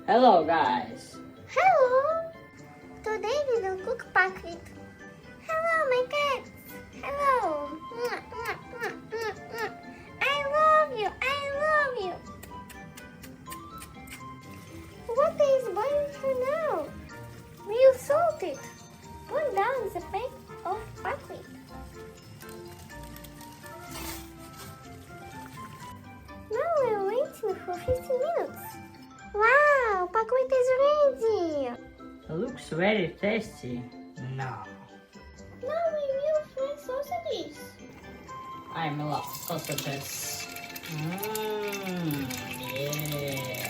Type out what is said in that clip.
Hello guys. Hello! Today we will cook buckwheat. Hello, my cats! Hello! Mwah, mwah, mwah, mwah, mwah. I love you! I love you! What is boiling for now? We'll salt it. Put down the pack of buckwheat. Now we're waiting for 15 minutes. Wow, buckwheat is ready. Looks very tasty. No. Now we will fry sausages. I love sausages. Yeah.